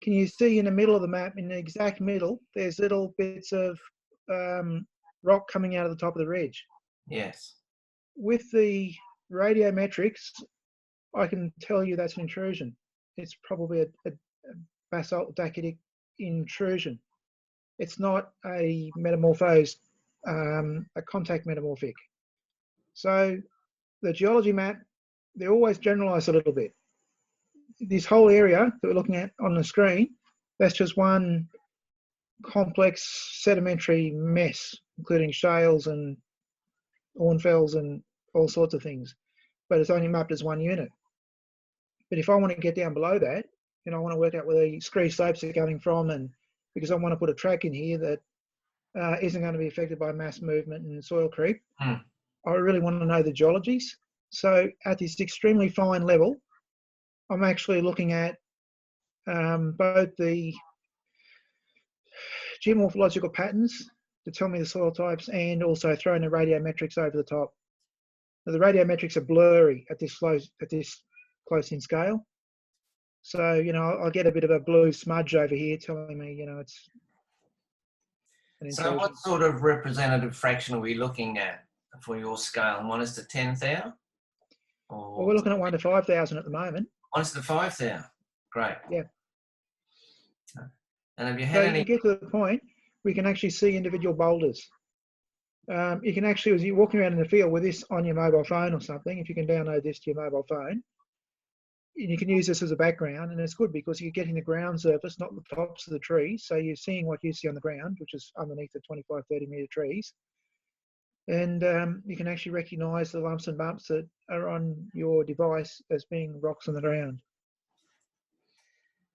can you see in the middle of the map, in the exact middle, there's little bits of rock coming out of the top of the ridge. Yes. With the radiometrics, I can tell you that's an intrusion. It's probably a basalt dacitic intrusion. It's not a metamorphosed, a contact metamorphic. So the geology map, they're always generalised a little bit. This whole area that we're looking at on the screen, that's just one complex sedimentary mess, including shales and hornfells and all sorts of things. But it's only mapped as one unit. But if I want to get down below that, and I want to work out where the scree slopes are coming from, and because I want to put a track in here that isn't going to be affected by mass movement and soil creep, I really want to know the geologies. So at this extremely fine level, I'm actually looking at both the geomorphological patterns to tell me the soil types, and also throwing the radiometrics over the top. Now, the radiometrics are blurry at this close in scale. So, you know, I'll get a bit of a blue smudge over here telling me, you know, it's an intrusion. So what sort of representative fraction are we looking at for your scale? 1:10,000? Well, we're looking at 1 to 5,000 at the moment. 1:5,000. Great. Yeah. And have you had any? You get to the point where you can actually see individual boulders. You can actually, as you're walking around in the field with this on your mobile phone or something, if you can download this to your mobile phone, and you can use this as a background, and it's good because you're getting the ground surface, not the tops of the trees. So you're seeing what you see on the ground, which is underneath the 25, 30 metre trees. And you can actually recognise the lumps and bumps that are on your device as being rocks on the ground.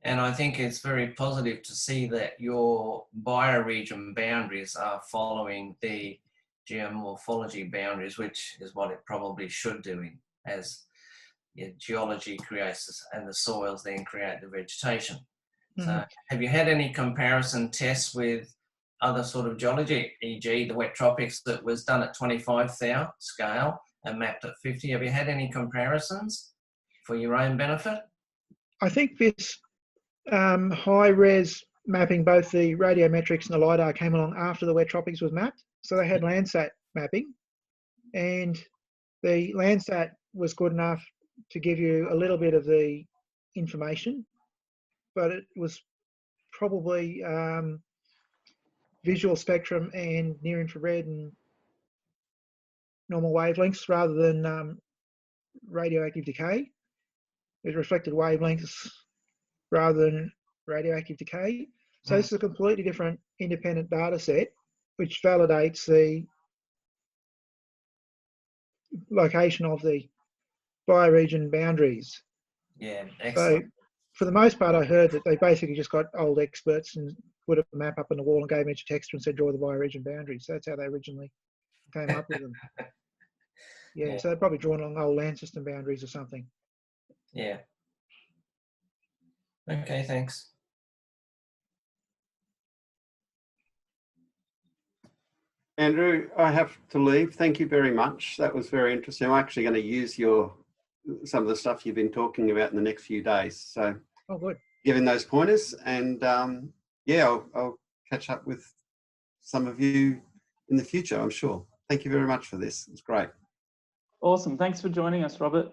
And I think it's very positive to see that your bioregion boundaries are following the geomorphology boundaries, which is what it probably should do as geology creates and the soils then create the vegetation. So have you had any comparison tests with other sort of geology, e.g. the wet tropics that was done at 25,000 scale and mapped at 50? Have you had any comparisons for your own benefit? I think this high-res mapping, both the radiometrics and the lidar, came along after the wet tropics was mapped. So they had Landsat mapping, and the Landsat was good enough to give you a little bit of the information, but it was probably visual spectrum and near infrared and normal wavelengths rather than radioactive decay. It reflected wavelengths rather than radioactive decay. So this is a completely different independent data set, which validates the location of the bioregion boundaries. Yeah, excellent. So for the most part, I heard that they basically just got old experts and put a map up on the wall and gave me a text and said, draw the bioregion boundaries. So that's how they originally came up with them. Yeah, so they're probably drawn along old land system boundaries or something. Yeah. Okay, thanks. Andrew, I have to leave. Thank you very much. That was very interesting. I'm actually going to use some of the stuff you've been talking about in the next few days. So, good. Giving those pointers, and yeah, I'll catch up with some of you in the future, I'm sure. Thank you very much for this. It's great. Awesome. Thanks for joining us, Robert.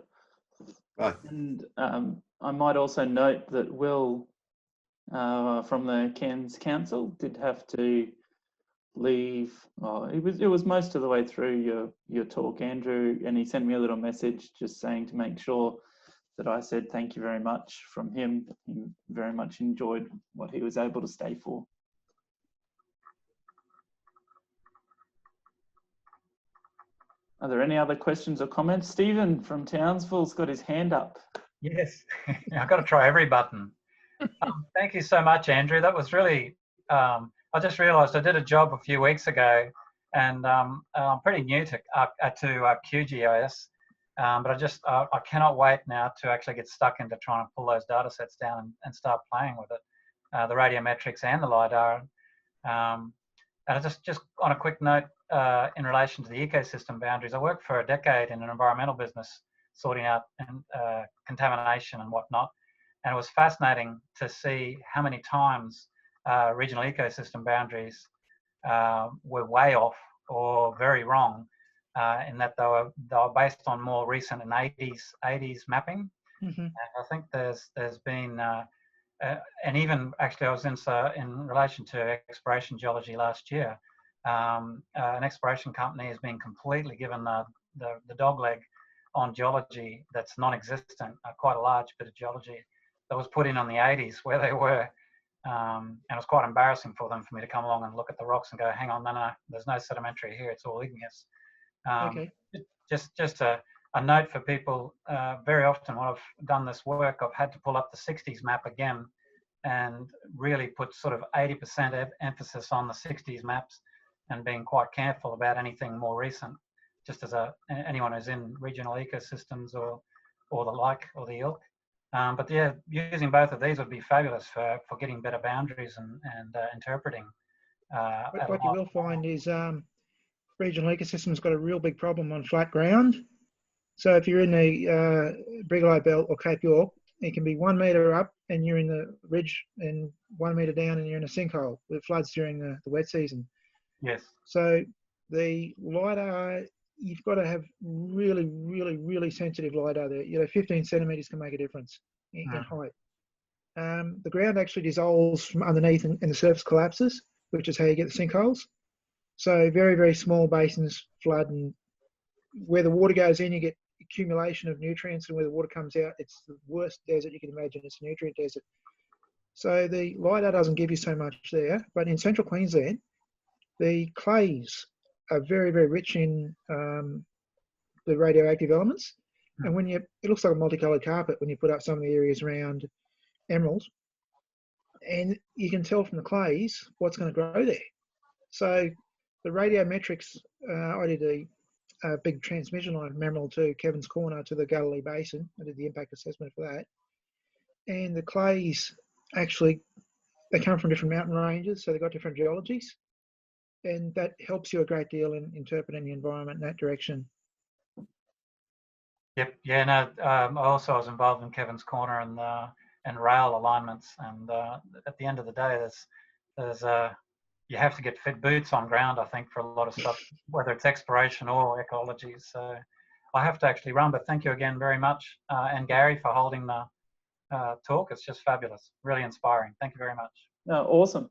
Bye. And I might also note that Will from the Cairns Council did have to leave. Oh, it was most of the way through your talk, Andrew, and he sent me a little message just saying to make sure that I said thank you very much from him. He very much enjoyed what he was able to stay for. Are there any other questions or comments? Stephen from Townsville's got his hand up. Yes, I've got to try every button. Thank you so much, Andrew. That was really, I just realised I did a job a few weeks ago, and I'm pretty new to QGIS, but I cannot wait now to actually get stuck into trying to pull those data sets down and start playing with it, the radiometrics and the lidar. And just on a quick note, in relation to the ecosystem boundaries, I worked for a decade in an environmental business sorting out contamination and whatnot. And it was fascinating to see how many times regional ecosystem boundaries were way off or very wrong in that they were based on more recent and 80s mapping. Mm-hmm. And I think there's been, and even actually I was in relation to exploration geology last year, an exploration company has been completely given the dog leg on geology that's non-existent, quite a large bit of geology that was put in on the 80s where they were. And it was quite embarrassing for me to come along and look at the rocks and go, hang on, no, there's no sedimentary here, it's all igneous. Okay. Just a note for people, very often when I've done this work, I've had to pull up the 60s map again and really put sort of 80% emphasis on the 60s maps and being quite careful about anything more recent, just as anyone who's in regional ecosystems or the like, or the ilk. But yeah, using both of these would be fabulous for getting better boundaries and interpreting. What you will find is regional ecosystems got a real big problem on flat ground. So if you're in the Brigalow Belt or Cape York, it can be 1 metre up and you're in the ridge, and 1 metre down and you're in a sinkhole with floods during the wet season. Yes. So the lidar, you've got to have really, really, really sensitive lidar there. 15 centimetres can make a difference in height. The ground actually dissolves from underneath and the surface collapses, which is how you get the sinkholes. So very, very small basins flood, and where the water goes in, you get accumulation of nutrients, and where the water comes out, it's the worst desert you can imagine. It's a nutrient desert. So the lidar doesn't give you so much there, but in central Queensland, the clays are very, very rich in the radioactive elements. And when it looks like a multicolored carpet when you put up some of the areas around Emerald, and you can tell from the clays what's going to grow there. So the radiometrics, I did a big transmission line from Emerald to Kevin's Corner to the Galilee Basin. I did the impact assessment for that. And the clays actually, they come from different mountain ranges, so they've got different geologies. And that helps you a great deal in interpreting the environment in that direction. Yep. Yeah. No. I also was involved in Kevin's Corner and rail alignments. And at the end of the day, there's you have to get fit boots on ground, I think, for a lot of stuff, whether it's exploration or ecology. So I have to actually run. But thank you again very much, and Gary, for holding the talk. It's just fabulous, really inspiring. Thank you very much. No, awesome.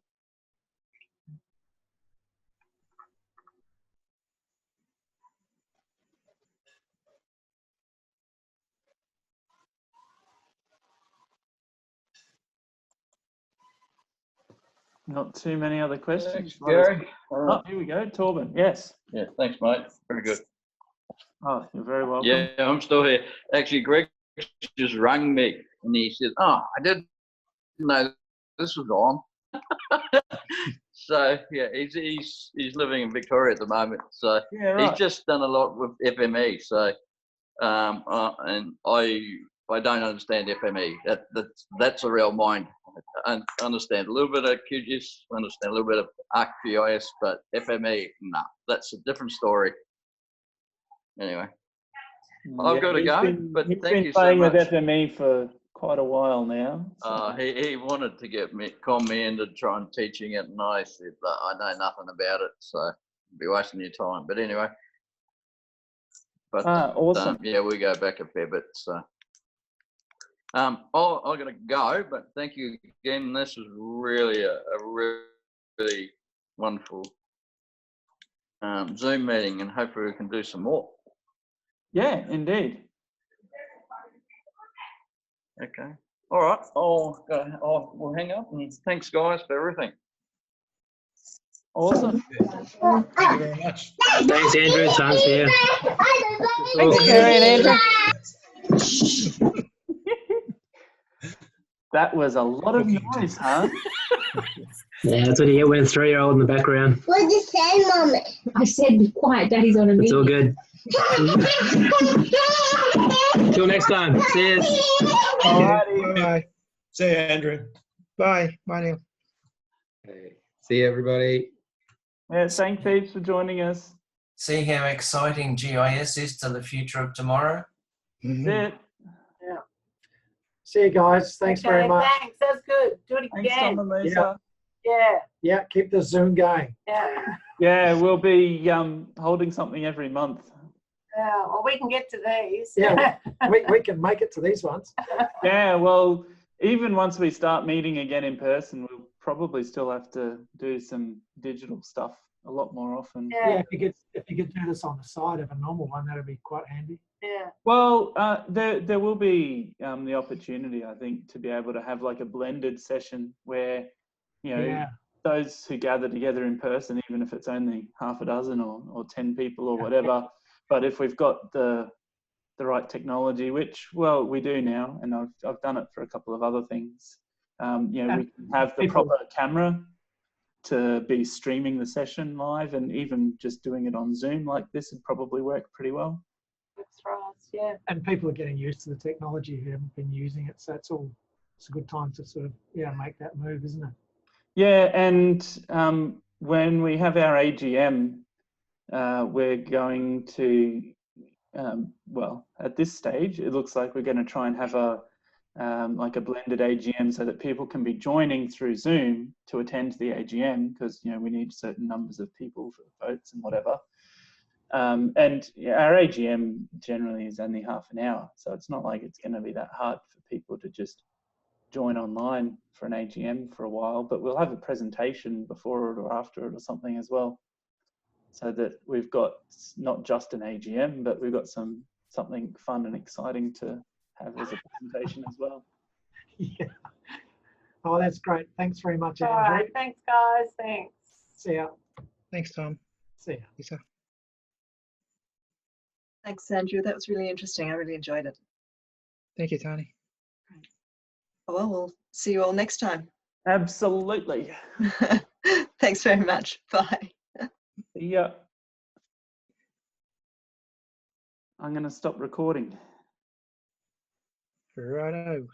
Not too many other questions. Thanks, Gary. Oh, here we go, Torben. Yes. Yeah, thanks, mate. Very good. Oh, you're very welcome. Yeah, I'm still here. Actually, Greg just rang me and he said, "Oh, I didn't know this was on." So yeah, he's living in Victoria at the moment. So yeah, right. He's just done a lot with FME. So and I don't understand FME. That's a real mind. I understand a little bit of QGIS, understand a little bit of ArcGIS, but FME, nah, that's a different story. Anyway, I've got to go, but thank you so much. He's been playing with FME for quite a while now. So. He wanted to con me into trying teaching it, and I said, I know nothing about it, so I'll be wasting your time. But anyway, but awesome. yeah, we go back a fair bit, so. I've got to go, but thank you again. This was really a really wonderful Zoom meeting, and hopefully we can do some more. Yeah, indeed. Okay. All right. We'll hang up, and thanks, guys, for everything. Awesome. Thank you very much. Thanks, Andrew. Tom's here. Thanks, Kerry and Andrew. That was a lot of noise, huh? Yeah, that's what you get when a 3-year-old in the background. What did you say, Mummy? I said be quiet, Daddy's on a meeting. It's all good. Till next time. Cheers. Alrighty. Bye. See you, Andrew. Bye. Bye, Neil. Okay. See you, everybody. Yeah, thanks heaps for joining us. See how exciting GIS is to the future of tomorrow? That's it. Yeah. See you guys. Thanks very much. Thanks. That's good. Do it Thanks, Tom again. and Lisa. Yeah. Yeah, keep the Zoom going. Yeah. Yeah, we'll be holding something every month. Well, we can get to these. Yeah, we can make it to these ones. Yeah, well, even once we start meeting again in person, we'll probably still have to do some digital stuff a lot more often. Yeah, if you could do this on the side of a normal one, that'd be quite handy. Yeah. Well, there will be the opportunity, I think, to be able to have like a blended session where, you know, those who gather together in person, even if it's only half a dozen or 10 people or whatever, but if we've got the right technology, which, well, we do now, and I've done it for a couple of other things, you know, we can have the proper camera to be streaming the session live, and even just doing it on Zoom like this would probably work pretty well. That's right, yeah. And people are getting used to the technology who haven't been using it, so it's a good time to sort of make that move, isn't it? Yeah, and when we have our AGM, we're going to, well, at this stage, it looks like we're going to try and have like a blended AGM so that people can be joining through Zoom to attend the AGM, because, you know, we need certain numbers of people for votes and whatever. And our AGM generally is only half an hour, so it's not like it's going to be that hard for people to just join online for an AGM for a while, but we'll have a presentation before it or after it or something as well, so that we've got not just an AGM, but we've got something fun and exciting to have as a presentation as well. Yeah. Oh, that's great. Thanks very much, Andrew. All right. Thanks, guys. Thanks. See ya. Thanks, Tom. See ya. Lisa. Thanks, Andrew. That was really interesting. I really enjoyed it. Thank you, Tony. Well, we'll see you all next time. Absolutely. Thanks very much. Bye. Yeah. I'm going to stop recording. Righto.